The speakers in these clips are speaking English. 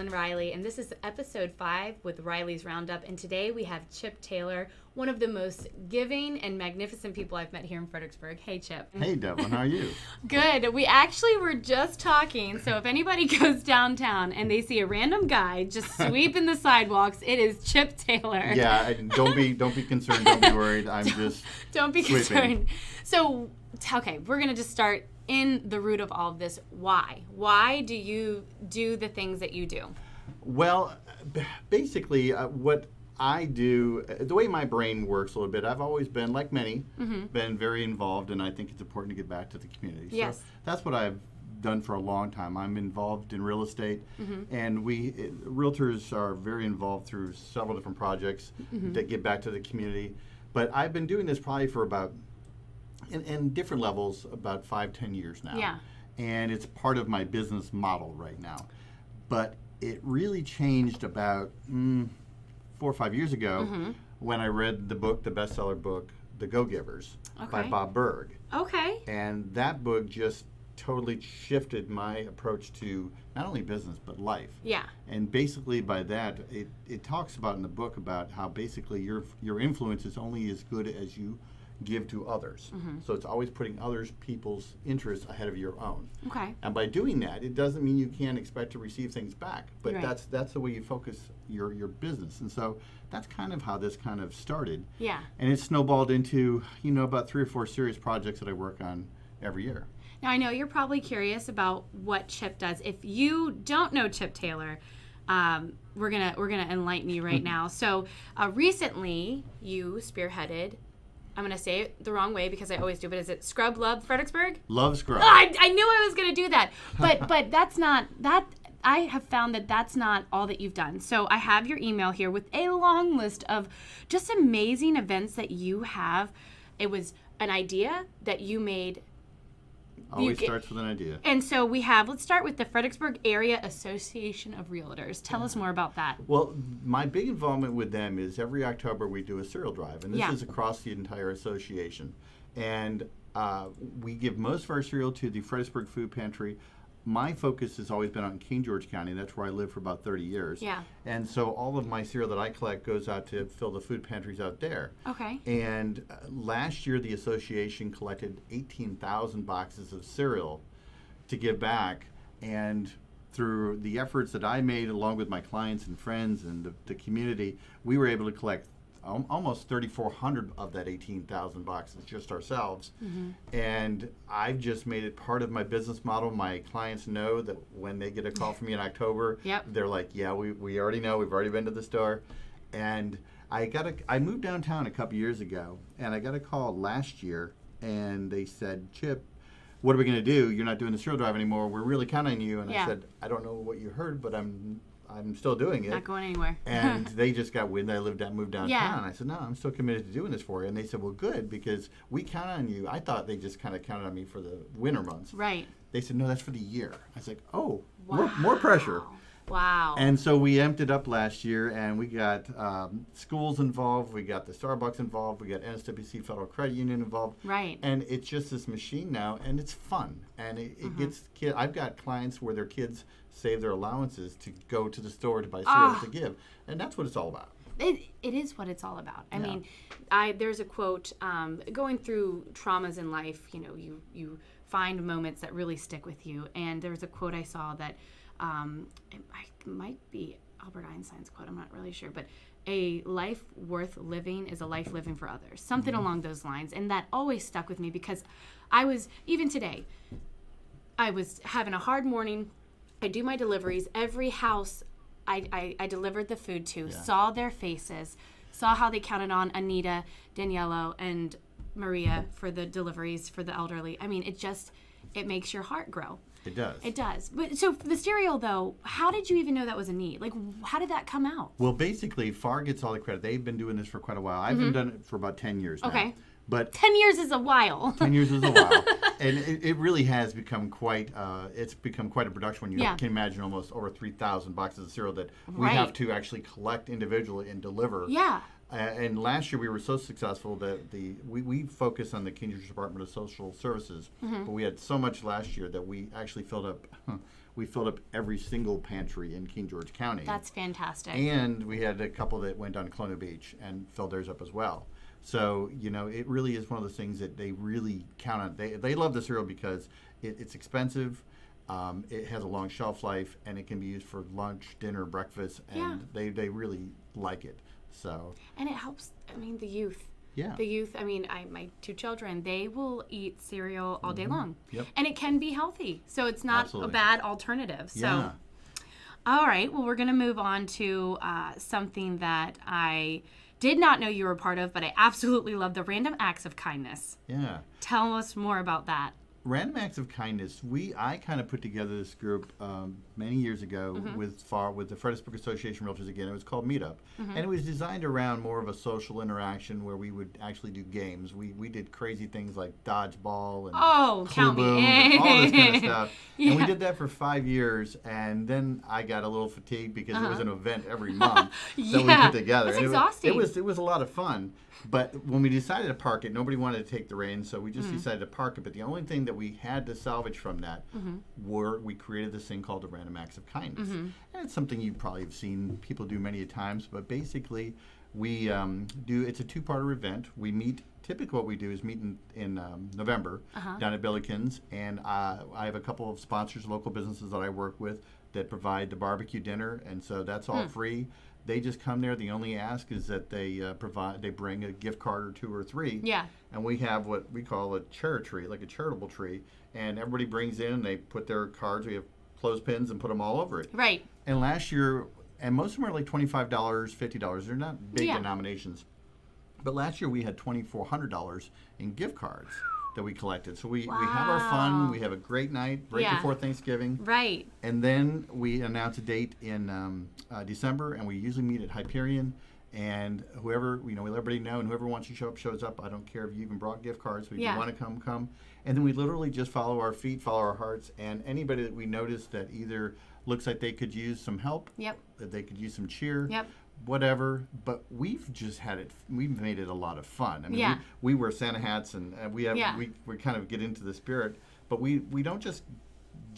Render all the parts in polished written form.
friend Reiley, and this is episode 5 with Reiley's Roundup. And today we have Chip Taylor, one of the most giving and magnificent people I've met here in Fredericksburg. Hey, Chip. Hey, Devlin. How are you? Good. We actually were just talking, so if anybody goes downtown and they see a random guy just sweeping the sidewalks, it is Chip Taylor. Yeah, don't be concerned. Don't be worried. Don't be sweeping. concerned. So, okay, we're going to just start in the root of all of this. Why? Why do you do the things that you do? Well, basically, what I do, the way my brain works a little bit, I've always been, like many, been very involved, and I think it's important to give back to the community. Yes. So that's what I've done for a long time. I'm involved in real estate, and realtors are very involved through several different projects that give back to the community. But I've been doing this probably for about, in different levels, about 5-10 years now. Yeah. And it's part of my business model right now. But it really changed about 4 or 5 years ago when I read the bestseller book, The Go-Givers by Bob Berg. Okay. And that book just totally shifted my approach to not only business but life. Yeah. And basically by that, it talks about in the book about how basically your influence is only as good as you give to others. So it's always putting people's interests ahead of your own. Okay. And by doing that, it doesn't mean you can't expect to receive things back, but Right. that's the way you focus your business. And so that's kind of how this kind of started. Yeah. And it snowballed into, about 3 or 4 serious projects that I work on every year. Now, I know you're probably curious about what Chip does. If you don't know Chip Taylor, we're gonna enlighten you right now. So recently, you spearheaded. I'm going to say it the wrong way because I always do, but is it Scrub Love Fredericksburg? Love Scrub. I knew I was going to do that. But that's not, I have found that that's not all that you've done. So I have your email here with a long list of just amazing events that you have. It was an idea that you made. Always starts with an idea. And so let's start with the Fredericksburg Area Association of Realtors. Tell us more about that. Well, my big involvement with them is every October we do a cereal drive, and this is across the entire association. And we give most of our cereal to the Fredericksburg Food Pantry. My focus has always been on King George County. That's where I lived for about 30 years. Yeah. And so all of my cereal that I collect goes out to fill the food pantries out there. Okay. And last year, the association collected 18,000 boxes of cereal to give back. And through the efforts that I made, along with my clients and friends and the community, we were able to collect almost 3,400 of that 18,000 boxes just ourselves. And I've just made it part of my business model. My clients know that when they get a call from me in October, they're like, yeah, we already know. We've already been to the store. And I moved downtown a couple years ago, and I got a call last year, and they said, Chip, what are we going to do? You're not doing the cereal drive anymore. We're really counting on you. And I said, I don't know what you heard, but I'm still doing it. Not going anywhere. And they just got wind I moved downtown. Yeah. I said, no, I'm still committed to doing this for you. And they said, well, good, because we count on you. I thought they just kind of counted on me for the winter months. Right. They said, no, that's for the year. I was like, oh, more pressure. Wow. And so we amped it up last year, and we got schools involved. We got the Starbucks involved. We got NSWC Federal Credit Union involved. Right. And it's just this machine now, and it's fun. And it gets kids. I've got clients where their kids save their allowances to go to the store to buy cereal to give. And that's what it's all about. It is what it's all about. I mean, there's a quote, going through traumas in life, you find moments that really stick with you. And there was a quote I saw that, it might be Albert Einstein's quote, I'm not really sure, but a life worth living is a life living for others. Something along those lines. And that always stuck with me because even today, I was having a hard morning. I do my deliveries. Every house I delivered the food to, saw their faces, saw how they counted on Anita, Daniello, and Maria for the deliveries for the elderly. I mean, it makes your heart grow. It does. It does. But so for the cereal, though, how did you even know that was a need? Like, how did that come out? Well, basically, FAR gets all the credit. They've been doing this for quite a while. I've been doing it for about 10 years now. Okay. But 10 years is a while. 10 years is a while. And it really has become quite a production when you can imagine almost over 3,000 boxes of cereal that we have to actually collect individually and deliver. Yeah. And last year we were so successful that we focused on the King George Department of Social Services, but we had so much last year that we actually filled up. we filled up every single pantry in King George County. That's fantastic. And we had a couple that went down to Colonial Beach and filled theirs up as well. So, it really is one of those things that they really count on. They love the cereal because it's expensive, it has a long shelf life, and it can be used for lunch, dinner, breakfast, and they really like it. So. And it helps, the youth. Yeah. The youth, my 2 children, they will eat cereal all day long. Yep. And it can be healthy. So it's not Absolutely. a bad alternative. So, Yeah. All right. Well, we're going to move on to something that I did not know you were a part of, but I absolutely love, the Random Acts of Kindness. Yeah. Tell us more about that. Random Acts of Kindness. I kind of put together this group many years ago with the Fredericksburg Association of Realtors again. It was called Meetup, and it was designed around more of a social interaction where we would actually do games. We did crazy things like dodgeball and count me in. and all this kind of stuff. Yeah. And we did that for 5 years, and then I got a little fatigued because it was an event every month that we put together. That's and exhausting. It was a lot of fun. But when we decided to park it, nobody wanted to take the reins, so we just decided to park it. But the only thing that we had to salvage from that we created this thing called the Random Acts of Kindness. And it's something you probably have seen people do many times, but basically we it's a 2-parter event. We meet, typically what we do is meet in November down at Billikens, and I have a couple of sponsors, local businesses that I work with that provide the barbecue dinner, and so that's all free. They just come there. The only ask is that they bring a gift card or 2 or 3. Yeah. And we have what we call a tree, like a charitable tree. And everybody brings in, they put their cards. We have clothespins and put them all over it. Right. And last year, and most of them are like $25, $50. They're not big denominations. But last year we had $2,400 in gift cards that we collected. So we have our fun. We have a great night right before Thanksgiving. Right. And then we announce a date in December, and we usually meet at Hyperion. And whoever, we let everybody know, and whoever wants to show up shows up. I don't care if you even brought gift cards. If you want to come. And then we literally just follow our feet, follow our hearts, and anybody that we notice that either looks like they could use some help, that they could use some cheer, whatever. But we've just we've made it a lot of fun. We wear Santa hats, and we kind of get into the spirit, but we don't just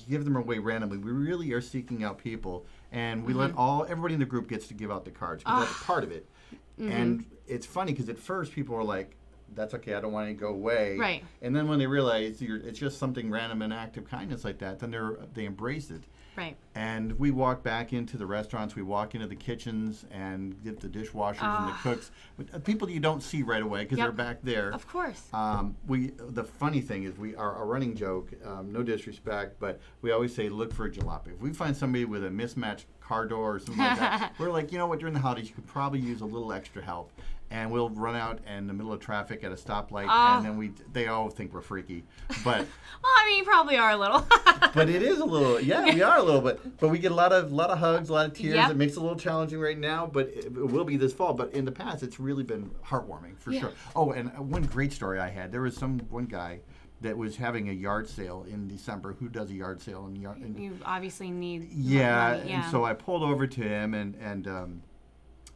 give them away randomly. We really are seeking out people, and we let everybody in the group gets to give out the cards, because that's part of it. And it's funny because at first people were like, that's okay, I don't want to go away. Right. And then when they realize it's just something random and act of kindness like that, then they embrace it. Right. And we walk back into the restaurants, we walk into the kitchens and get the dishwashers and the cooks. People you don't see right away because they're back there. Of course. The funny thing is our running joke, no disrespect, but we always say look for a jalopy. If we find somebody with a mismatched car door or something like that, we're like, during the holidays you could probably use a little extra help. And we'll run out in the middle of traffic at a stoplight, and then they all think we're freaky. But well, you probably are a little. but it is a little, we are a little bit. But we get a lot of hugs, a lot of tears. It makes it a little challenging right now, but it will be this fall. But in the past, it's really been heartwarming for sure. Oh, and one great story I had. There was one guy that was having a yard sale in December. Who does a yard sale in yard? You obviously need money. And so I pulled over to him and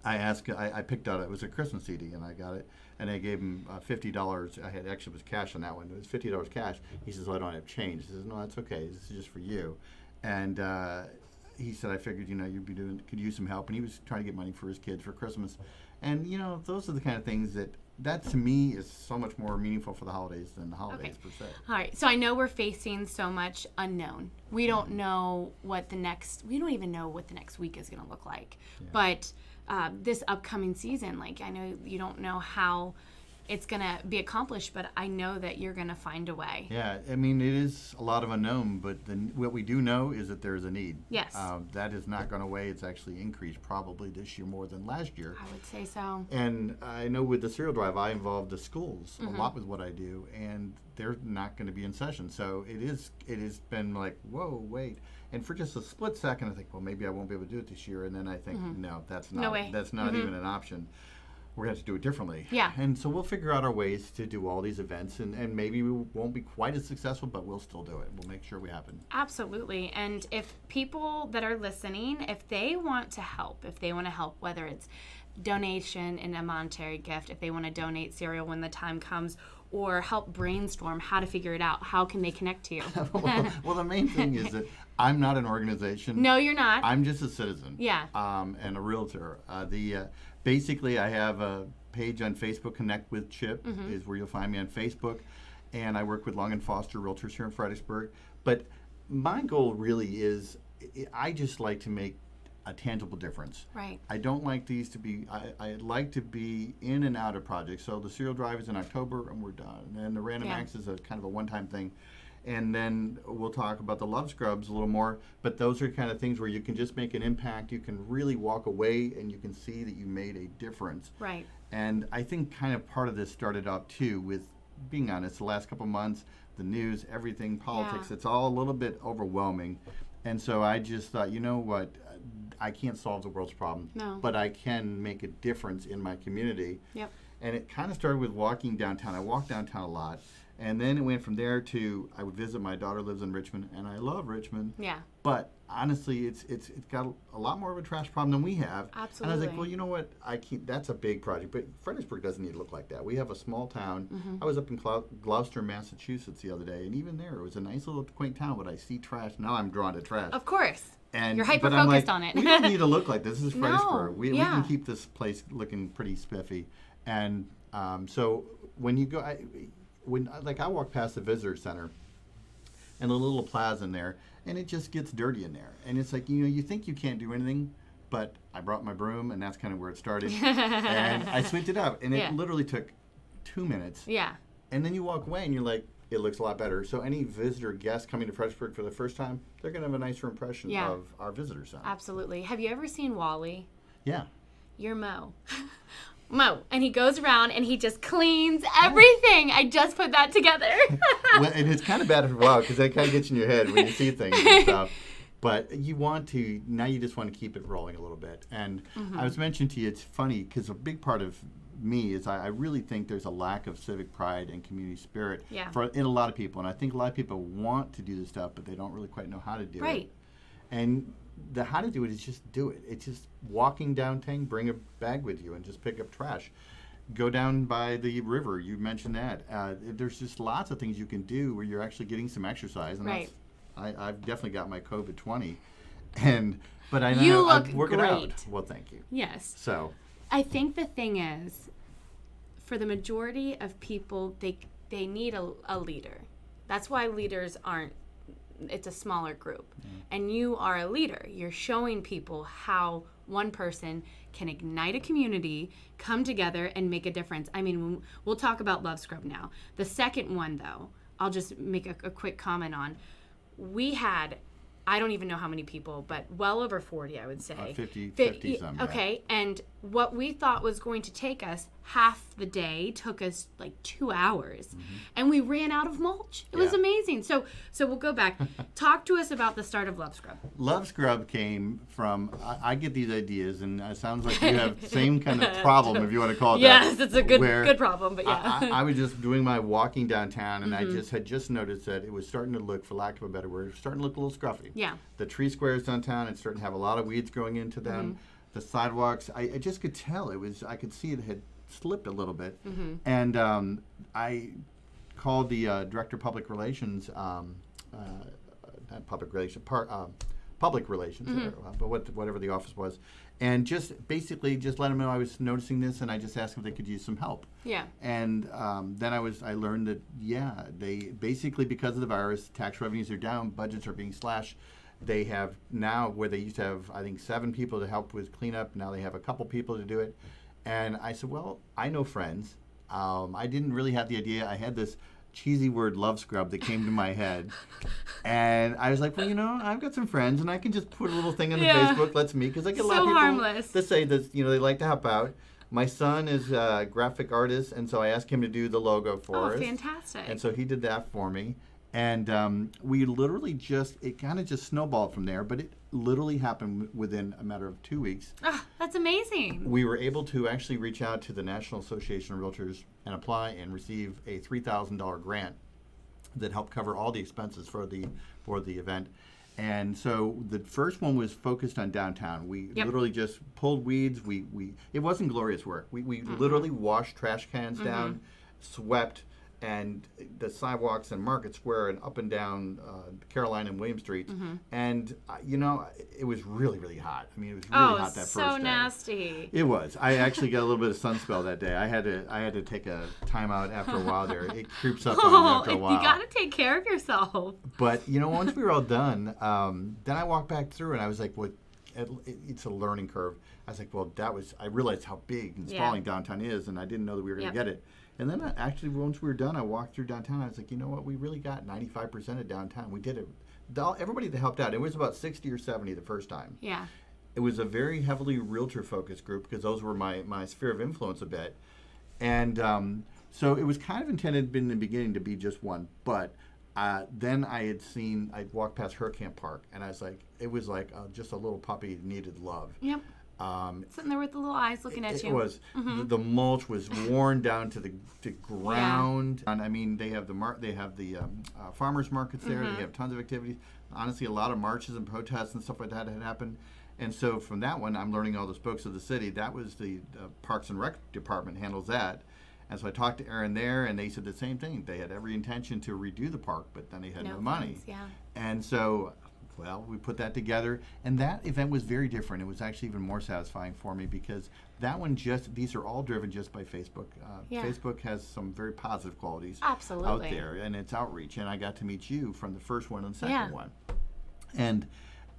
I asked. I picked out. It was a Christmas CD, and I got it. And I gave him $50. I had actually was cash on that one. It was $50 cash. He says, "Well, I don't have change." He says, "No, that's okay. This is just for you." And he said, "I figured could use some help." And he was trying to get money for his kids for Christmas. And those are the kind of things that to me is so much more meaningful for the holidays than the holidays per se. All right. So I know we're facing so much unknown. We don't know we don't even know what the next week is going to look like. Yeah. But this upcoming season, I know you don't know how it's going to be accomplished, but I know that you're going to find a way. Yeah, it is a lot of unknown, but what we do know is that there's a need. Yes. That has not gone away. It's actually increased probably this year more than last year. I would say so. And I know with the cereal drive, I involve the schools a lot with what I do, and they're not going to be in session. So it has been like, whoa, wait. And for just a split second, I think, well, maybe I won't be able to do it this year. And then I think, no, that's not. No way. That's not even an option. We're going to have to do it differently. Yeah. And so we'll figure out our ways to do all these events, and maybe we won't be quite as successful, but we'll still do it. We'll make sure we happen. Absolutely. And if people that are listening, if they want to help, whether it's donation and a monetary gift if they want to donate cereal when the time comes, or help brainstorm how to figure it out. How can they connect to you? Well, the main thing is that I'm not an organization. No, you're not. I'm just a citizen. Yeah. And a realtor. Basically, I have a page on Facebook, Connect with Chip, is where you'll find me on Facebook. And I work with Long & Foster Realtors here in Fredericksburg. But my goal really is, I just like to make a tangible difference. Right. I don't like these to be, I like to be in and out of projects. So the cereal drive is in October and we're done. And the Random Acts is a kind of a one-time thing. And then we'll talk about the Love Scrubs a little more. But those are kind of things where you can just make an impact. You can really walk away and you can see that you made a difference. Right. And I think kind of part of this started out too with, being honest, the last couple months, the news, everything, politics, it's all a little bit overwhelming. And so I just thought, you know what, I can't solve the world's problem, but I can make a difference in my community. Yep. And it kind of started with walking downtown. I walk downtown a lot. And then it went from there to, I would visit, my daughter lives in Richmond, and I love Richmond. Yeah. But honestly, it's got a lot more of a trash problem than we have. Absolutely. And I was like, well, you know what? That's a big project, but Fredericksburg doesn't need to look like that. We have a small town. I was up in Gloucester, Massachusetts the other day, and even there, it was a nice little quaint town, but I see trash. Now I'm drawn to trash. Of course. And, you're hyper-focused on it. We don't need to look like this. This is Fredericksburg. No. We can keep this place looking pretty spiffy. And so when you go... I walk past the visitor center and the little plaza in there, and it just gets dirty in there. And it's like, you think you can't do anything, but I brought my broom, and that's kind of where it started. And I swept it up, and it literally took 2 minutes. Yeah. And then you walk away, and you're like, it looks a lot better. So any visitor guest coming to Fredericksburg for the first time, they're going to have a nicer impression of our visitor center. Absolutely. Have you ever seen Wall-E? Yeah. You're Mo. Mo, and he goes around and he just cleans everything. I just put that together. Well, and it's kind of bad for a while because that kind of gets in your head when you see things and stuff. But you just want to keep it rolling a little bit. And I was mentioning to you, it's funny because a big part of me is I really think there's a lack of civic pride and community spirit in a lot of people. And I think a lot of people want to do this stuff, but they don't really quite know how to do it. Right. And the how to do it is just do it. It's just walking downtown, bring a bag with you and just pick up trash. Go down by the river. You mentioned that. There's just lots of things you can do where you're actually getting some exercise. And I've definitely got my COVID-20. But I know you look I'm working great. out. Well, thank you. Yes. So I think the thing is, for the majority of people, they need a leader. That's why leaders aren't, it's a smaller group. And you are a leader. You're showing people how one person can ignite a community, come together, and make a difference. I mean, we'll talk about Love Scrub now. The second one, though, I'll just make a quick comment on. We had, I don't even know how many people, but well over 40, I would say. 50 some. Okay, and what we thought was going to take us half the day took us like 2 hours, and we ran out of mulch. It was amazing. So we'll go back. Talk to us about the start of Love Scrub. Love Scrub came from, I get these ideas, and it sounds like you have the same kind of problem, if you want to call it that. Yes, it's a good problem, but yeah. I was just doing my walking downtown, and I just noticed that it was starting to look, for lack of a better word, it was starting to look a little scruffy. Yeah. The tree squares downtown, it's starting to have a lot of weeds growing into them. The sidewalks, I just could tell, I could see it had slipped a little bit. And I called the director of public relations, public relations, but whatever the office was, and just basically just let them know I was noticing this, and I just asked if they could use some help. Yeah. And then I learned that they basically, because of the virus, tax revenues are down, budgets are being slashed. They have now, where they used to have, I think, 7 people to help with cleanup, now they have a couple people to do it. And I said, well, I know friends. I didn't really have the idea. I had this cheesy word, Love Scrub, that came to my head. And I was like, well, I've got some friends, and I can just put a little thing on the Facebook, let's meet, because I get a lot of people harmless. that say that, they like to help out. My son is a graphic artist, and so I asked him to do the logo for us. Oh, fantastic. And so he did that for me. And we literally it kind of just snowballed from there, but it literally happened within a matter of 2 weeks. Oh, that's amazing. We were able to actually reach out to the National Association of Realtors and apply and receive a $3,000 grant that helped cover all the expenses for the event. And so the first one was focused on downtown. We literally just pulled weeds. It wasn't glorious work. We literally washed trash cans down, swept, and the sidewalks and Market Square and up and down Caroline and William Streets. And, it was really, really hot. I mean, it was really hot that first day. Oh, so nasty. It was. I actually got a little bit of sun spell that day. I had to take a time out after a while there. It creeps up on you after a while. You got to take care of yourself. But, once we were all done, then I walked back through and I was like, well, it's a learning curve. I was like, well, I realized how big and sprawling downtown is, and I didn't know that we were going to get it. And then actually, once we were done, I walked through downtown. I was like, you know what? We really got 95% of downtown. We did it. Everybody that helped out, it was about 60 or 70 the first time. Yeah. It was a very heavily realtor-focused group because those were my sphere of influence a bit. And so it was kind of intended in the beginning to be just one. But then I walked past Hurricane Park, and I was like, it was like just a little puppy needed love. Yep. Sitting there with the little eyes looking at you. It was. The mulch was worn down to the ground. And I mean, they have the farmers markets there. They have tons of activities. Honestly, a lot of marches and protests and stuff like that had happened. And so from that one, I'm learning all the spokes of the city. That was the Parks and Rec department handles that. And so I talked to Aaron there, and they said the same thing. They had every intention to redo the park, but then they had no money. Funds, yeah. And so, we put that together, and that event was very different. It was actually even more satisfying for me because that one these are all driven just by Facebook. Facebook has some very positive qualities out there, and its outreach. And I got to meet you from the first one and the second one. And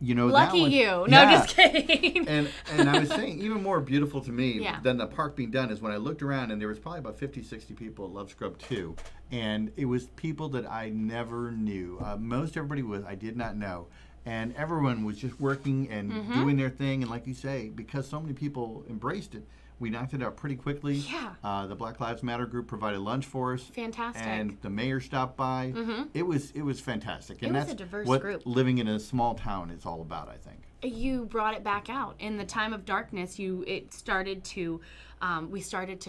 lucky that one, you. No, just kidding. and I was saying, even more beautiful to me than the park being done is when I looked around and there was probably about 50, 60 people at Love Scrub 2. And it was people that I never knew. Most everybody I did not know. And everyone was just working and doing their thing. And like you say, because so many people embraced it, we knocked it out pretty quickly. Yeah. The Black Lives Matter group provided lunch for us. Fantastic. And the mayor stopped by. It was fantastic. And was a diverse what group. Living in a small town is all about, I think. You brought it back out. In the time of darkness, we started to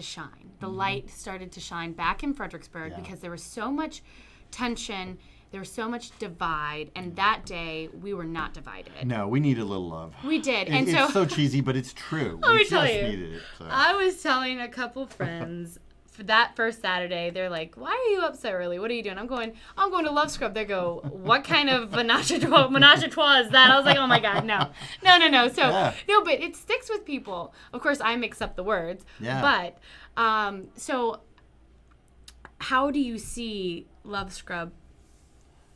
shine. The light started to shine back in Fredericksburg because there was so much tension. There was so much divide, and that day we were not divided. No, we needed a little love. We did, it's so cheesy, but it's true. Let me tell you, needed it. So. I was telling a couple friends for that first Saturday. They're like, "Why are you up so early? What are you doing?" I'm going to Love Scrub. They go, "What kind of menage a trois is that?" I was like, "Oh my God, no." So no, but it sticks with people. Of course, I mix up the words. Yeah. But so, how do you see Love Scrub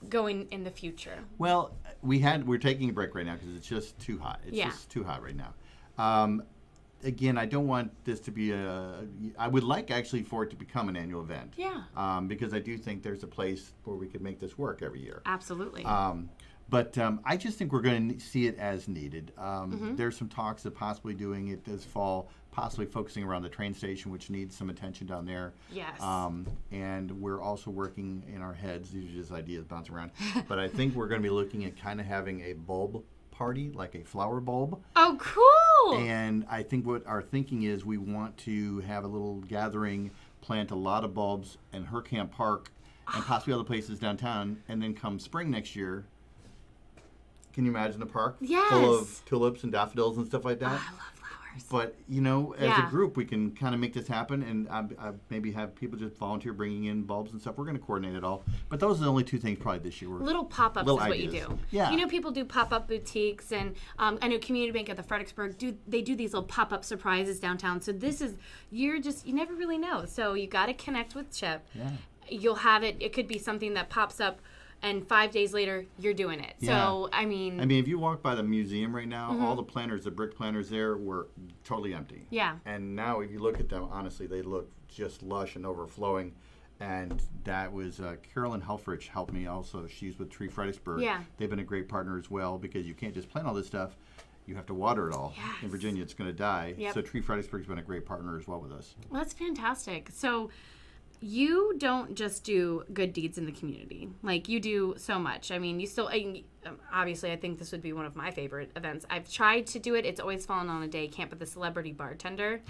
going in the future? Well, we're taking a break right now because it's just too hot. It's just too hot right now. Again, I don't want this to be I would like actually for it to become an annual event. Yeah. Because I do think there's a place where we could make this work every year. Absolutely. But I just think we're going to see it as needed. There's some talks of possibly doing it this fall, possibly focusing around the train station, which needs some attention down there. Yes. And we're also working in our heads. These are just ideas bouncing around. But I think we're going to be looking at kind of having a bulb party, like a flower bulb. Oh, cool. And I think what our thinking is we want to have a little gathering, plant a lot of bulbs in Hurricane Park and possibly other places downtown. And then come spring next year, can you imagine a park full of tulips and daffodils and stuff like that? I love flowers. But, as a group, we can kind of make this happen and maybe have people just volunteer bringing in bulbs and stuff. We're going to coordinate it all. But those are the only two things probably this year. Little pop-ups is what you do. Yeah. People do pop-up boutiques, and I know Community Bank at the Fredericksburg, they do these little pop-up surprises downtown. So you never really know. So you got to connect with Chip. Yeah. You'll have it. It could be something that pops up, and 5 days later, you're doing it. Yeah. So, I mean, if you walk by the museum right now, all the planters, the brick planters there were totally empty. Yeah. And now if you look at them, honestly, they look just lush and overflowing. And that was Carolyn Helfrich helped me also. She's with Tree Fredericksburg. Yeah. They've been a great partner as well because you can't just plant all this stuff. You have to water it all. Yes. In Virginia, it's going to die. Yep. So Tree Fredericksburg's been a great partner as well with us. Well, that's fantastic. So you don't just do good deeds in the community. Like, you do so much. I mean, you still, obviously, I think this would be one of my favorite events. I've tried to do it. It's always fallen on a day. Camp with the celebrity bartender.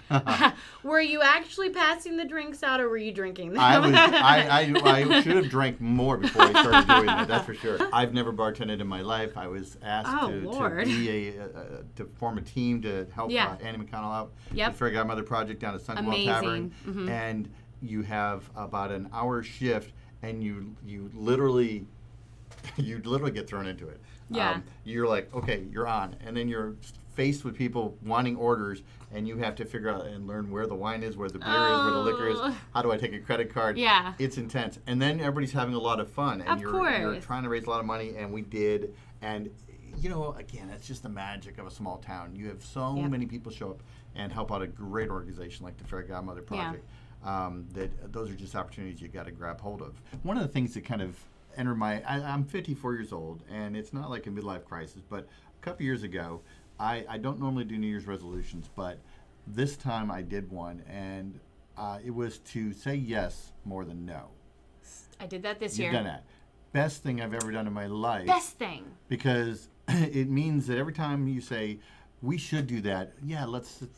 Were you actually passing the drinks out, or were you drinking them? I should have drank more before I started doing that. That's for sure. I've never bartended in my life. I was asked to form a team to help Annie McConnell out. Yep. The Fairy Godmother Project down at Sunwell Tavern. And you have about an hour shift, and you literally get thrown into it. Yeah. You're like, okay, you're on, and then you're faced with people wanting orders, and you have to figure out and learn where the wine is, where the beer is, where the liquor is. How do I take a credit card? Yeah. It's intense, and then everybody's having a lot of fun, and you're trying to raise a lot of money, and we did, and again, it's just the magic of a small town. You have so many people show up and help out a great organization like the Fairy Godmother Project. Those are just opportunities you got to grab hold of. One of the things that kind of entered I'm 54 years old, and it's not like a midlife crisis, but a couple years ago, I don't normally do New Year's resolutions, but this time I did one, and it was to say yes more than no. I did that this year. You've done that. Best thing I've ever done in my life. Best thing. Because it means that every time you say, we should do that. Yeah,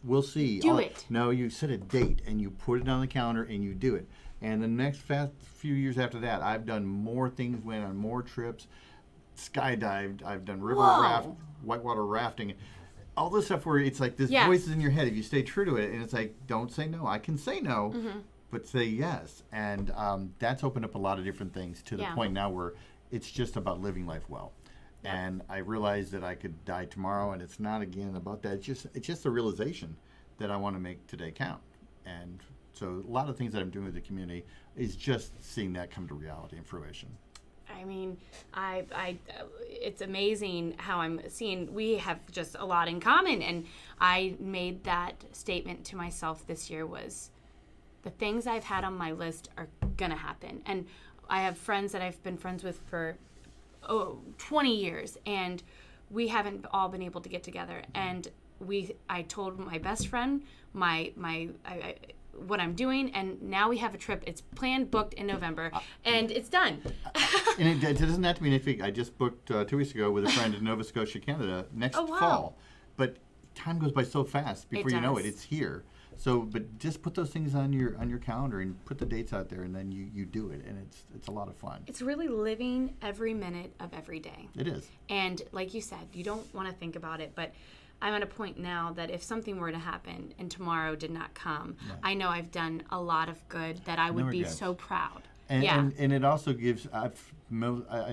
we'll see. Do it. No, you set a date and you put it on the calendar and you do it. And the next few years after that, I've done more things, went on more trips, skydived, I've done whitewater rafting, all this stuff where it's like this voice is in your head. If you stay true to it, and it's like, don't say no. I can say no, but say yes. And that's opened up a lot of different things to the point now where it's just about living life well. And I realized that I could die tomorrow, and it's not again about that. It's just the realization that I want to make today count. And so a lot of things that I'm doing with the community is just seeing that come to reality and fruition. I mean, it's amazing how I'm seeing we have just a lot in common. And I made that statement to myself this year was the things I've had on my list are going to happen. And I have friends that I've been friends with for 20 years, and we haven't all been able to get together. And I told my best friend what I'm doing, and now we have a trip. It's planned, booked in November, and it's done. And it doesn't have to be next week. I just booked 2 weeks ago with a friend in Nova Scotia, Canada, next fall. But time goes by so fast. Before you know it, it's here. So, but just put those things on your calendar and put the dates out there, and then you do it, and it's a lot of fun. It's really living every minute of every day. It is. And like you said, you don't want to think about it, but I'm at a point now that if something were to happen and tomorrow did not come, I know I've done a lot of good that I would be so proud. And it also gives, I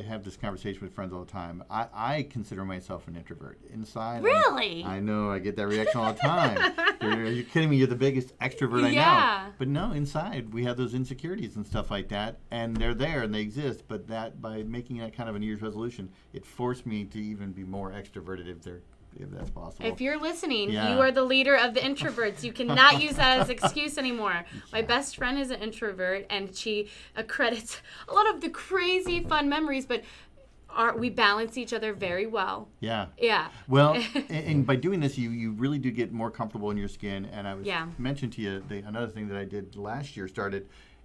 have this conversation with friends all the time. I consider myself an introvert. Inside. Really? I know, I get that reaction all the time. Are you kidding me? You're the biggest extrovert I know. But no, inside we have those insecurities and stuff like that, and they're there and they exist, but that by making that kind of a New Year's resolution, it forced me to even be more extroverted if that's possible. If you're listening, you are the leader of the introverts. You cannot use that as an excuse anymore. My best friend is an introvert, and she accredits a lot of the crazy fun memories, but we balance each other very well. Yeah. Yeah. Well, and by doing this, you really do get more comfortable in your skin. And I was mentioned to you, another thing that I did last year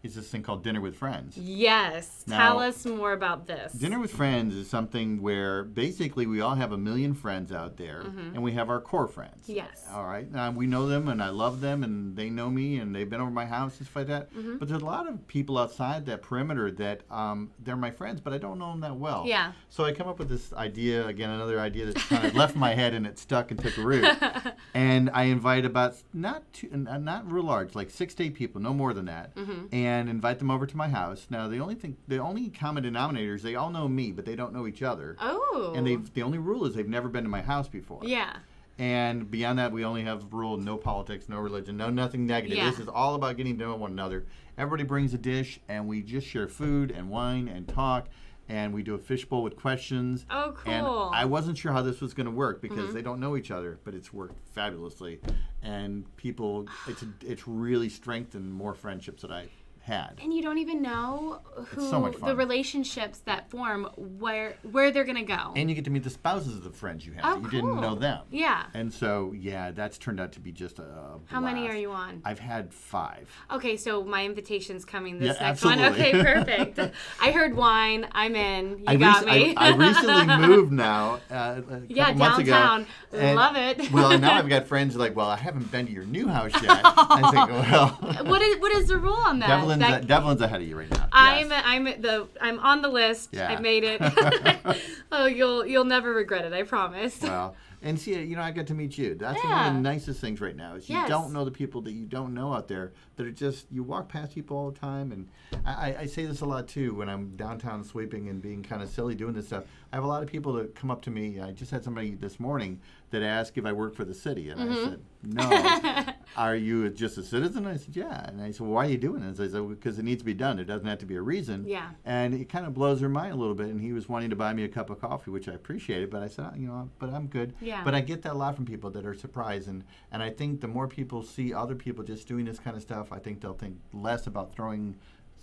is this thing called Dinner with Friends. Yes. Tell us more about this. Dinner with Friends is something where basically we all have a million friends out there, and we have our core friends. Yes. All right. Now, we know them, and I love them, and they know me, and they've been over my house and stuff like that. But there's a lot of people outside that perimeter that they're my friends, but I don't know them that well. Yeah. So I come up with this idea, again, another idea that kind of left my head, and it stuck and took a root. And I invite about, not real large, like 6 to 8 people, no more than that. And invite them over to my house. Now, the only common denominator is they all know me, but they don't know each other. Oh. And the only rule is they've never been to my house before. Yeah. And beyond that, we only have rule: no politics, no religion, nothing negative. Yeah. This is all about getting to know one another. Everybody brings a dish, and we just share food and wine and talk. And we do a fishbowl with questions. Oh, cool. And I wasn't sure how this was going to work because they don't know each other, but it's worked fabulously. And people, it's really strengthened more friendships that I had. And you don't even know It's so much the fun. relationships that form, where they're going to go. And you get to meet the spouses of the friends you have. Oh, You cool. didn't know them. Yeah. And so, yeah, that's turned out to be just a blast. How many are you on? I've had 5. Okay, so my invitation's coming this Yeah, next one. absolutely. Okay, perfect. I heard wine. I'm in. You got me. I recently moved now. A couple months ago, downtown. and- Love it. Well, now I've got friends who are like, well, I haven't been to your new house yet. I think, well, What is the rule on that? Devlin's ahead of you right now. I'm Yes. I'm on the list. Yeah. I made it. Oh, you'll never regret it. I promise. Well, and see, I got to meet you. That's one Yeah. of the nicest things right now is you Yes. don't know the people that you don't know out there that are just, you walk past people all the time. And I say this a lot too when I'm downtown sweeping and being kind of silly doing this stuff. I have a lot of people that come up to me. I just had somebody this morning that asked if I work for the city. And I said, no. Are you just a citizen? I said, yeah. And I said, well, why are you doing this? I said, because it needs to be done. It doesn't have to be a reason. Yeah. And it kind of blows their mind a little bit. And he was wanting to buy me a cup of coffee, which I appreciated. But I said, but I'm good. Yeah. But I get that a lot from people that are surprised. And I think the more people see other people just doing this kind of stuff, I think they'll think less about throwing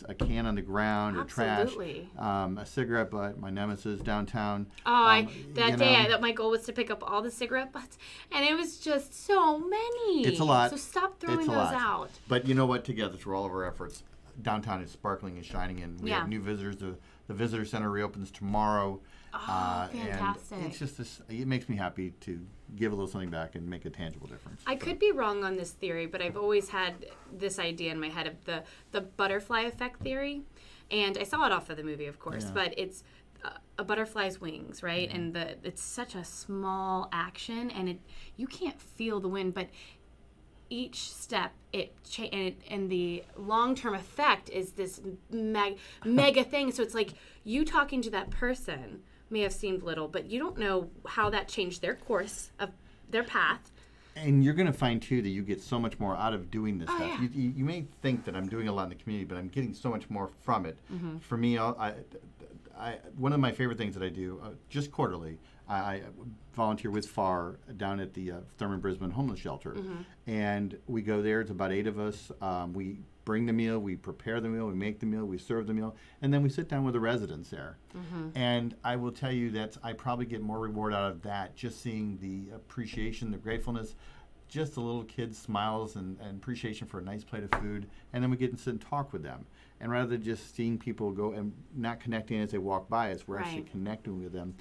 a can on the ground or trash. Absolutely. A cigarette butt, my nemesis downtown. Oh, you know, my goal was to pick up all the cigarette butts, and it was just so many. It's a lot. So stop throwing It's a those lot. out. But you know what? Together, through all of our efforts, downtown is sparkling and shining, and we Yeah. have new visitors. The visitor center reopens tomorrow. Oh, fantastic. And it's just this. It makes me happy to give a little something back and make a tangible difference. I could be wrong on this theory, but I've always had this idea in my head of the butterfly effect theory, and I saw it off of the movie, of course. Yeah. But it's a butterfly's wings, right? Mm-hmm. And it's such a small action, and you can't feel the wind, but each step and the long-term effect is this mega thing. So it's like you talking to that person may have seemed little, but you don't know how that changed their course of their path. And you're going to find too that you get so much more out of doing this stuff. Yeah. You may think that I'm doing a lot in the community, but I'm getting so much more from it. Mm-hmm. For me, one of my favorite things that I do, just quarterly, I volunteer with FAR down at the Thurman Brisbane Homeless Shelter. Mm-hmm. And we go there. It's about 8 of us. We bring the meal, we prepare the meal, we make the meal, we serve the meal, and then we sit down with the residents there. Mm-hmm. And I will tell you that I probably get more reward out of that, just seeing the appreciation, the gratefulness, just the little kids' smiles and appreciation for a nice plate of food. And then we get to sit and talk with them. And rather than just seeing people go and not connecting as they walk by us, we're actually Right. connecting with them.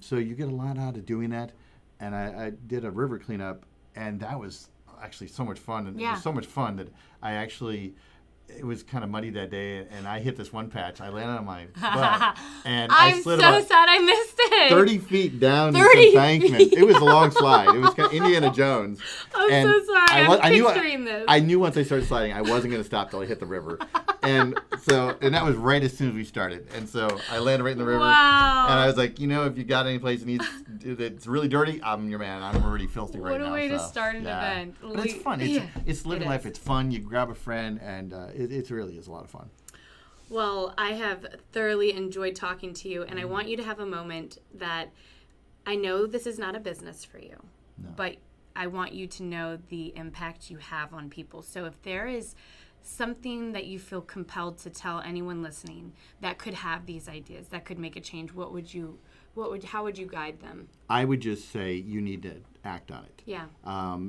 So you get a lot out of doing that. And I did a river cleanup, and that was actually so much fun. And it Yeah. was so much fun that it was kind of muddy that day, and I hit this one patch. I landed on my butt, and I I'm slid so about sad I missed it. 30 feet down 30 this embankment. It was a long slide. It was kind of Indiana Jones. I'm And so sorry. I'm picturing this. I knew once I started sliding, I wasn't going to stop till I hit the river. And that was right as soon as we started. And so I landed right in the river. Wow. And I was like, if you got any place that's really dirty, I'm your man. I'm already filthy right now. What a way to so, start an yeah. event. But it's fun. It's living It life. is. It's fun. You grab a friend, and it really is a lot of fun. Well, I have thoroughly enjoyed talking to you, and I want you to have a moment that I know this is not a business for you, No. but I want you to know the impact you have on people. So if there is something that you feel compelled to tell anyone listening that could have these ideas, that could make a change, how would you guide them? I would just say you need to act on it. Yeah.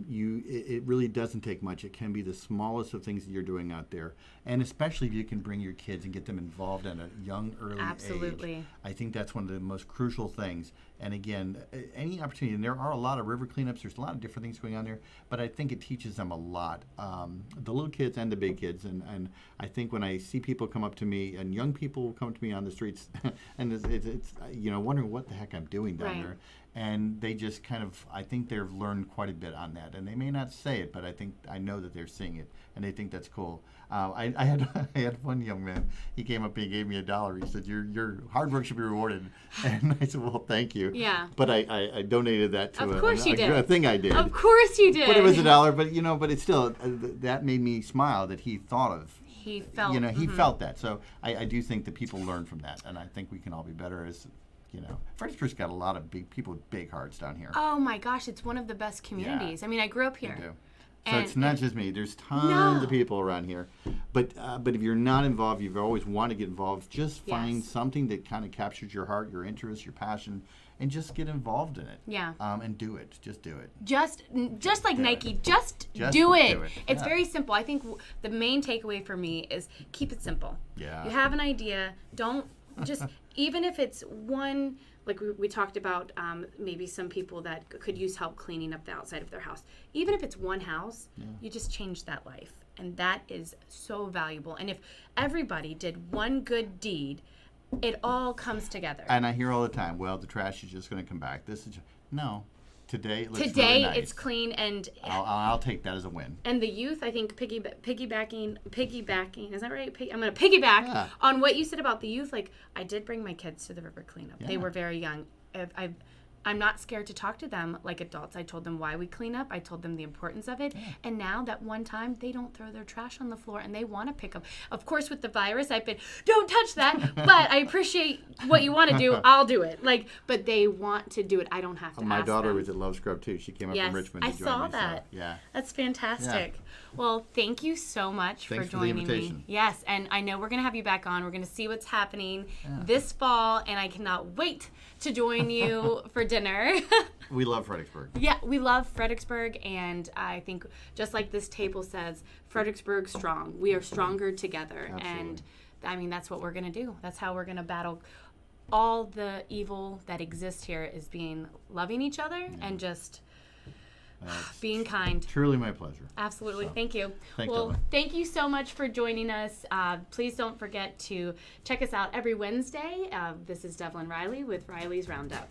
It really doesn't take much. It can be the smallest of things that you're doing out there, and especially if you can bring your kids and get them involved at a young, early Absolutely. age. I think that's one of the most crucial things. And again, any opportunity, and there are a lot of river cleanups. There's a lot of different things going on there, but I think it teaches them a lot. The little kids and the big kids, and I think when I see people come up to me, and young people come to me on the streets, and it's wondering what the heck I'm doing down Right. there. And they just I think they've learned quite a bit on that. And they may not say it, but I know that they're seeing it, and they think that's cool. I had one young man, he came up and he gave me $1. He said, your hard work should be rewarded. And I said, well, thank you. Yeah. But I donated that to Of course you did. a thing I did. Of course you did. But it was $1, but it's still, that made me smile that he thought of. He felt. He felt that. So I do think that people learn from that. And I think we can all be better as, Fredericksburg's got a lot of big people with big hearts down here. Oh my gosh, it's one of the best communities. I mean, I grew up We here. do. So it's not just me. There's tons of people around here. But if you're not involved, you've always wanted to get involved, just find something that kind of captures your heart, your interest, your passion, and just get involved in it. Yeah. And do it. Just do it. Just like Nike, just do it. It's very simple. I think the main takeaway for me is keep it simple. Yeah. You have an idea. Don't just, even if it's one, like we talked about maybe some people that could use help cleaning up the outside of their house. Even if it's one house, you just change that life. And that is so valuable. And if everybody did one good deed, it all comes together. And I hear all the time, well, the trash is just going to come back. No. Today it looks really nice. It's clean, and I'll take that as a win. And the youth, I think, piggybacking. Is that right? I'm going to piggyback on what you said about the youth. Like, I did bring my kids to the river cleanup. Yeah. They were very young. I'm not scared to talk to them like adults. I told them why we clean up. I told them the importance of it. Yeah. And now that one time, they don't throw their trash on the floor, and they want to pick up. Of course, with the virus, I've been, don't touch that, but I appreciate what you want to do. I'll do it. But they want to do it. I don't have to My ask daughter them. was at Love Scrub, too. She came up from Richmond to join me. I saw that. So, yeah. That's fantastic. Yeah. Well, thank you so much for joining the invitation. me. Yes, and I know we're going to have you back on. We're going to see what's happening this fall, and I cannot wait to join you for dinner. We love Fredericksburg. Yeah, we love Fredericksburg, and I think just like this table says, Fredericksburg strong. We are stronger together. Absolutely. And I mean, that's what we're going to do. That's how we're going to battle all the evil that exists here, is being loving each other and just being kind. Truly my pleasure. Absolutely. So, thank you. Thanks, well, Devlin. Thank you so much for joining us. Please don't forget to check us out every Wednesday. This is Devlin Reiley with Reiley's Roundup.